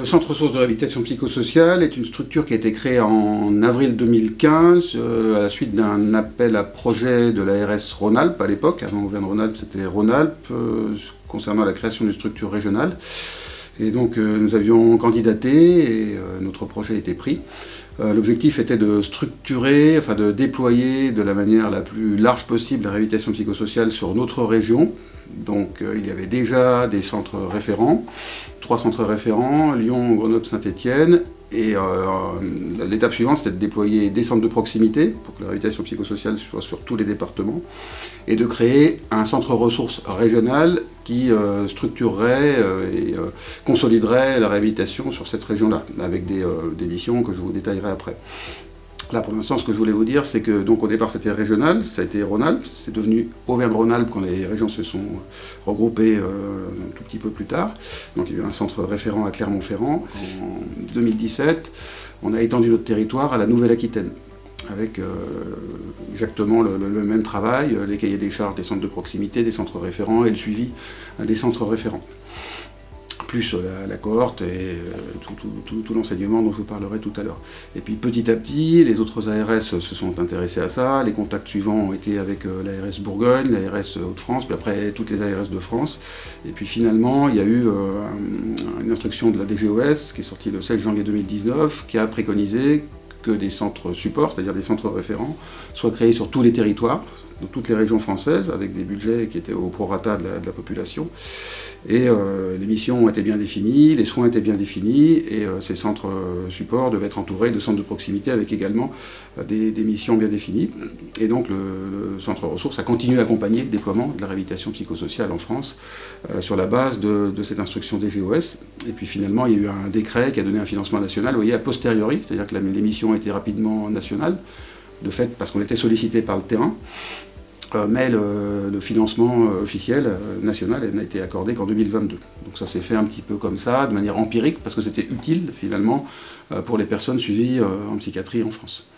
Le Centre Ressources de Réhabilitation Psychosociale est une structure qui a été créée en avril 2015 à la suite d'un appel à projet de l'ARS Rhône-Alpes à l'époque. Avant Auvergne-Rhône-Alpes, c'était Rhône-Alpes, concernant la création d'une structure régionale. Et donc nous avions candidaté et notre projet a été pris. L'objectif était de structurer, enfin de déployer de la manière la plus large possible la réhabilitation psychosociale sur notre région. Donc il y avait déjà des centres référents, 3 centres référents, Lyon, Grenoble, Saint-Étienne. Et l'étape suivante, c'était de déployer des centres de proximité pour que la réhabilitation psychosociale soit sur tous les départements et de créer un centre ressources régional qui structurerait et consoliderait la réhabilitation sur cette région-là, avec des missions que je vous détaillerai après. Là, pour l'instant, ce que je voulais vous dire, c'est que donc au départ, c'était régional, ça a été Rhône-Alpes, c'est devenu Auvergne-Rhône-Alpes quand les régions se sont regroupées un tout petit peu plus tard. Donc il y a eu un centre référent à Clermont-Ferrand. En 2017, on a étendu notre territoire à la Nouvelle-Aquitaine, avec exactement le même travail, les cahiers des charges des centres de proximité, des centres référents et le suivi des centres référents. Plus la cohorte et tout l'enseignement dont je vous parlerai tout à l'heure. Et puis petit à petit, les autres ARS se sont intéressés à ça. Les contacts suivants ont été avec l'ARS Bourgogne, l'ARS Hauts-de-France, puis après toutes les ARS de France. Et puis finalement, il y a eu une instruction de la DGOS qui est sortie le 16 janvier 2019, qui a préconisé que des centres supports, c'est-à-dire des centres référents, soient créés sur tous les territoires, de toutes les régions françaises, avec des budgets qui étaient au prorata de la population. Et les missions étaient bien définies, les soins étaient bien définis, et ces centres supports devaient être entourés de centres de proximité avec également des missions bien définies. Et donc le centre ressources a continué à accompagner le déploiement de la réhabilitation psychosociale en France sur la base de cette instruction des GOS. Et puis finalement, il y a eu un décret qui a donné un financement national, vous voyez, a posteriori, c'est-à-dire que les missions étaient rapidement nationales, de fait parce qu'on était sollicité par le terrain. Mais le financement officiel national n'a été accordé qu'en 2022. Donc ça s'est fait un petit peu comme ça, de manière empirique, parce que c'était utile finalement pour les personnes suivies en psychiatrie en France.